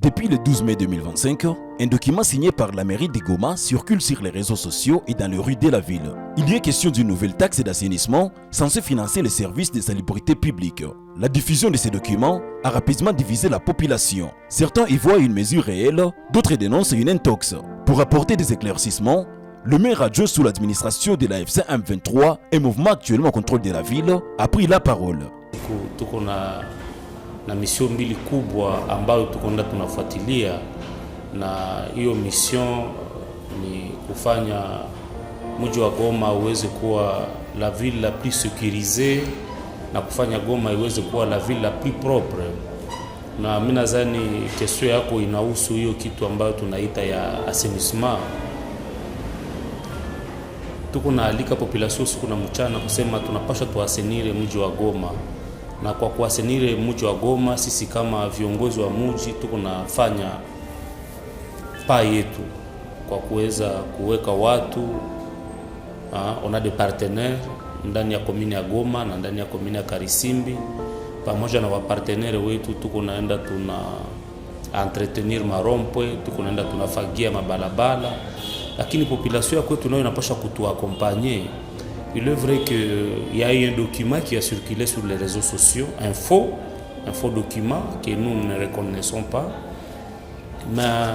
Depuis le 12 mai 2025, un document signé par la mairie de Goma circule sur les réseaux sociaux et dans les rues de la ville. Il y est question d'une nouvelle taxe d'assainissement censée financer les services de salubrité publique. La diffusion de ces documents a rapidement divisé la population. Certains y voient une mesure réelle, d'autres dénoncent une intox. Pour apporter des éclaircissements, le maire adjoint sous l'administration de la FC M23, un mouvement actuellement au contrôle de la ville, a pris la parole. Tuko na mission mbili kubwa ambayo tukonda tunafuatilia, na hiyo mission ni kufanya mji wa Goma uweze kuwa la ville la plus sécurisée na kufanya Goma iweze kuwa la ville la plus propre. Na mimi nadhani kesho yako inahusu hiyo kitu ambayo tunaita ya assainissement. Tuko na alika population siku na mchana kusema tunapaswa tuasenire mji wa Goma. Na kwa kuasenire mji wa Goma, sisi kama viongozi wa mji tuko nafanya pa yetu kwa kuweza kuweka watu on a des partenaires ndani ya commune ya Goma na ndani ya commune ya Karisimbi. Pamoja na wapartenere wetu tuko naenda tuna entretenir marompwe, tuko naenda tunafagia mabalabala, lakini population ya kwetu nayo inapaswa kutuaccompagner. Il est vrai qu'il y a eu un document qui a circulé sur les réseaux sociaux, un faux document que nous ne reconnaissons pas. Mais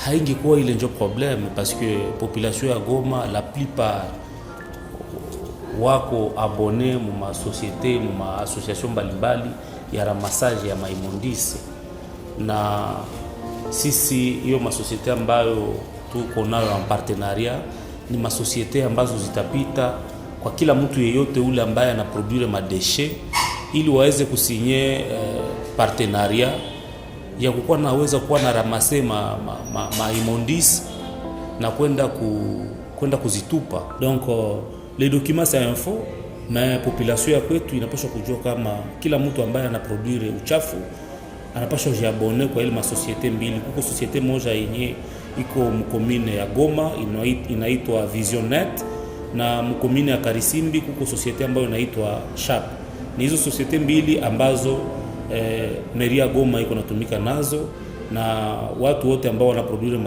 haingekuwa ile ndio problème parce que population ya Goma la plupart wako abonné ma société, ma association mbalimbali ya ramassage ya maimondisi, na sisi hiyo ma société ambayo tuko nayo en partenariat ni masosiete ambazo zitapita kwa kila mtu yeyote ule ambaye anaproduire madeshe, ili waweze kusinye partenariat ya kukuwa naweza kuwa na ramase maimondis na kwenda kuzitupa. Donc les documents c'est info, mais population ya kwetu inapaswa kujua kama kila mtu ambaye anaproduire uchafu anapaswa jiabone kwa ile masosiete mbili. Kuko societe moja yenye iko mkomine ya Goma inaitwa Visionet, na mkomine ya Karisimbi kuko societe ambayo inaitwa Sharp. Ni hizo societe mbili ambazo meria Goma iko natumika nazo, na watu wote ambao wanaproduire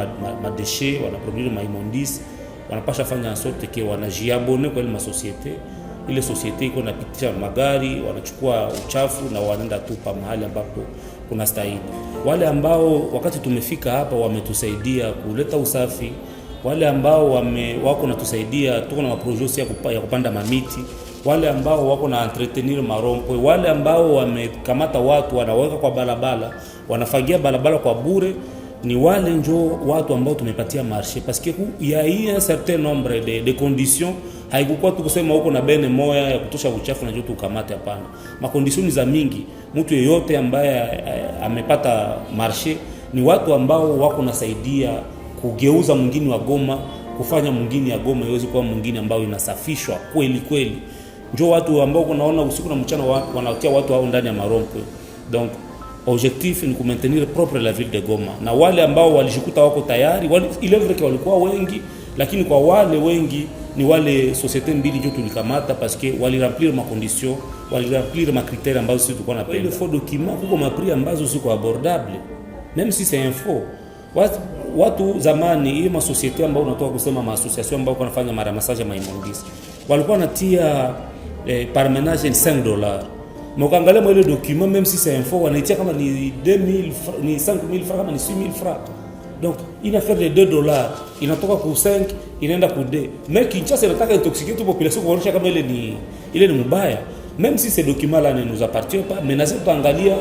madeshe, wanaproduire maimondis, wanapasha fanya sorte ke wanajiabone kwa ile masosiete. Ile societe iko napitisha magari, wanachukua uchafu na wanaenda tupa mahali ambapo kuna stahili. Wale ambao wakati tumefika hapa wametusaidia kuleta usafi, wale ambao wako natusaidia, tuko na maprojekti ya kupanda mamiti, wale ambao wako na entretenir marompo, wale ambao wamekamata watu wanaweka kwa barabara, wanafagia barabara kwa bure, ni wale njo watu ambao tumepatia marché parce que il y a eu un certain nombre de conditions. Haikukuwa tu kusema huko na bene moya ya kutosha uchafu na joto ukamate, hapana. Makondisioni za mingi, mtu yeyote ambaye amepata marché ni watu ambao wako nasaidia kugeuza mwingine wa Goma, kufanya mwingine ya Goma iweze kuwa mwingine ambao inasafishwa kweli kweli. Njo watu ambao kunaona usiku na mchana wanatia watu hao ndani ya marompo. Donc objectif ni kumaintenir propre la ville de Goma, na wale ambao walijikuta wako tayari ile vrai walikuwa wengi, lakini kwa wale wengi ni wale société mbili ndio tulikamata parce que wali remplir ma condition, wali remplir ma critères ambazo sisi tulikuwa napenda. Ile faux document kuko ma prix ambazo siko abordable, même si c'est info. Watu zamani hiyo ma société ambao unatoka kusema ma association ambao wanafanya maramassage ya maimondisi walikuwa natia par ménage $5. Mkaangalia ile document, même si c'est info, wanaitia kama ni 2000 ni 5000 francs, kama ni 6000 francs. Donc une affaire de $2 inatoka ku 5 inaenda ku 2. Mais Kinshasa inataka intoxiquer toute population kuonyesha kama ile ni mbaya. Même si ces documents là ne nous appartiennent pas, mais nazima tuangalia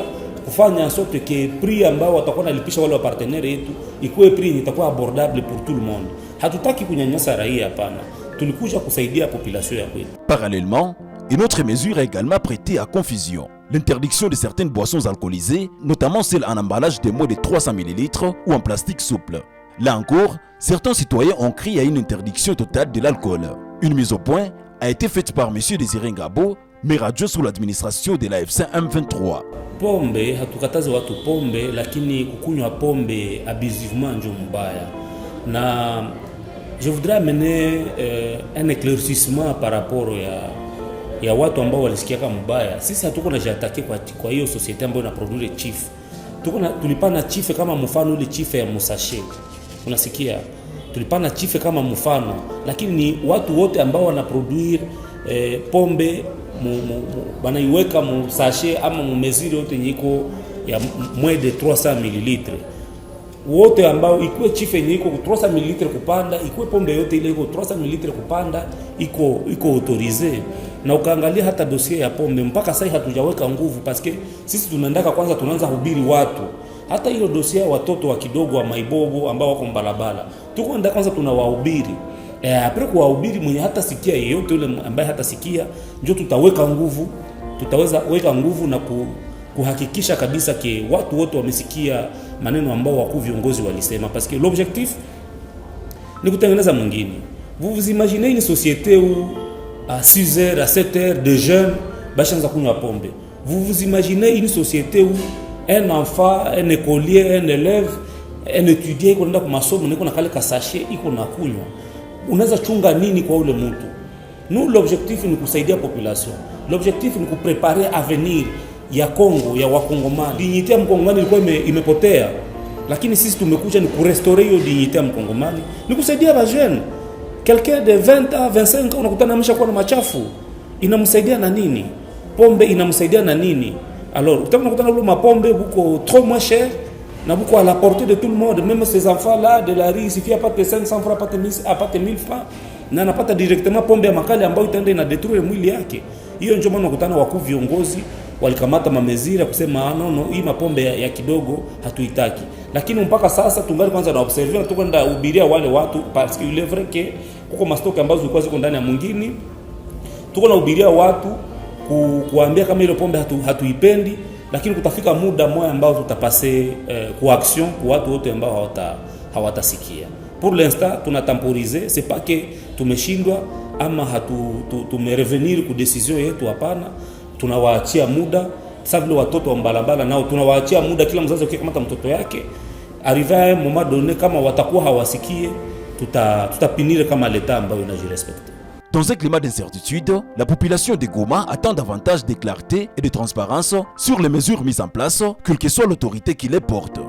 kufanya en sorte que prix ambao watakuwa nalipisha wale wa partenaires yetu ikuwe prix itakuwa abordable pour tout le monde. Hatutaki kunyanyasa raia, hapana. Tulikuja kusaidia population ya kwetu. Parallèlement, une autre mesure a également prêté à confusion. L'interdiction de certaines boissons alcoolisées, notamment celles en emballage de moins de 300 ml ou en plastique souple. Là encore, certains citoyens ont crié à une interdiction totale de l'alcool. Une mise au point a été faite par M. Désiré Ngabo, maire adjoint sous l'administration de la FC M23. Pombe, hatukataze watu pombe, lakini kukunywa pombe abusivement ndio mbaya. Na je voudrais amener un éclaircissement par rapport ya watu ambao walisikia kama mbaya. Sisi hatuko na jatake kwa hiyo societe ambayo inaproduire chief. tulipana chife kama mfano ile chife ya Musashe, unasikia, tulipana chife kama mfano, lakini ni watu wote ambao wanaproduire pombe banaiweka Musashe ama mumeziri yote nyiko ya moins de 300 ml, wote ambao ikuwe chife yenye iko 300 ml kupanda, ikuwe pombe yote ile iko 300 ml kupanda iko autorize. Na ukaangalia hata dossier ya pombe mpaka sasa hatujaweka nguvu, paske sisi tunaendaka kwanza tunaanza hubiri watu. Hata hiyo dossier ya watoto wa kidogo wa maibobo ambao wako mbalabala, tuko ndaka kwanza tunawahubiri. Apre kuwahubiri mwenye hata sikia yeyote yule ambaye hata sikia, ndio tutaweka nguvu, tutaweza weka nguvu na kuhakikisha kabisa ke watu wote wamesikia maneno ambao wakuu viongozi walisema, parce que l'objectif ni kutengeneza mwingine. Vous imaginez une société où à 6h à 7h de jeunes bashanza kunywa pombe. Vous imaginez une société où un enfant, un écolier, un élève, un étudiant iko nenda kwa masomo niko na kale ka sachet iko na kunywa. Unaweza chunga nini kwa ule mtu? Nous l'objectif ni kusaidia population. L'objectif ni kupreparer avenir ya Kongo, ya wakongomani. Dignité ya mkongomani ilikuwa imepotea, lakini sisi tumekuja ni kurestaurer hiyo dignité ya mkongomani, ni kusaidia ba jeune. Quelqu'un de 20 à 25 ans unakutana ameshakuwa na machafu, inamsaidia na nini? Pombe inamsaidia na nini? Alors utakutana ule mapombe buko trop moins cher na buko à la portée de tout le monde, même ces enfants là de la rue, il suffit pas de 500 francs, pas de 1000 francs, na anapata directement pombe ya makali ambayo itaenda ina détruire mwili yake. Hiyo ndio maana unakutana wakuu viongozi walikamata mamezira kusema no, hii mapombe ya kidogo hatuitaki. Lakini mpaka sasa tungali kwanza na observe na tukwenda hubiria wale watu, parce que il est vrai que kuko mastoka ambazo zilikuwa ziko ndani ya mwingine, tuko na hubiria watu kuambia kama ile pombe hatuipendi, lakini kutafika muda mmoja ambao tutapase kwa action kwa watu wote ambao hawatasikia. Pour l'instant tunatemporiser, c'est pas que tumeshindwa ama tumerevenir ku decision yetu, hapana. Tunawaachia muda, sasa vile watoto wa mbalambala nao tunawaachia muda, kila mzazi ukikamata mtoto yake arrive un moment donné, kama watakuwa hawasikie tutapinire kama l'État ambayo inajirespecte. Dans un climat d'incertitude, la population de Goma attend davantage de clarté et de transparence sur les mesures mises en place, quelle que soit l'autorité qui les porte.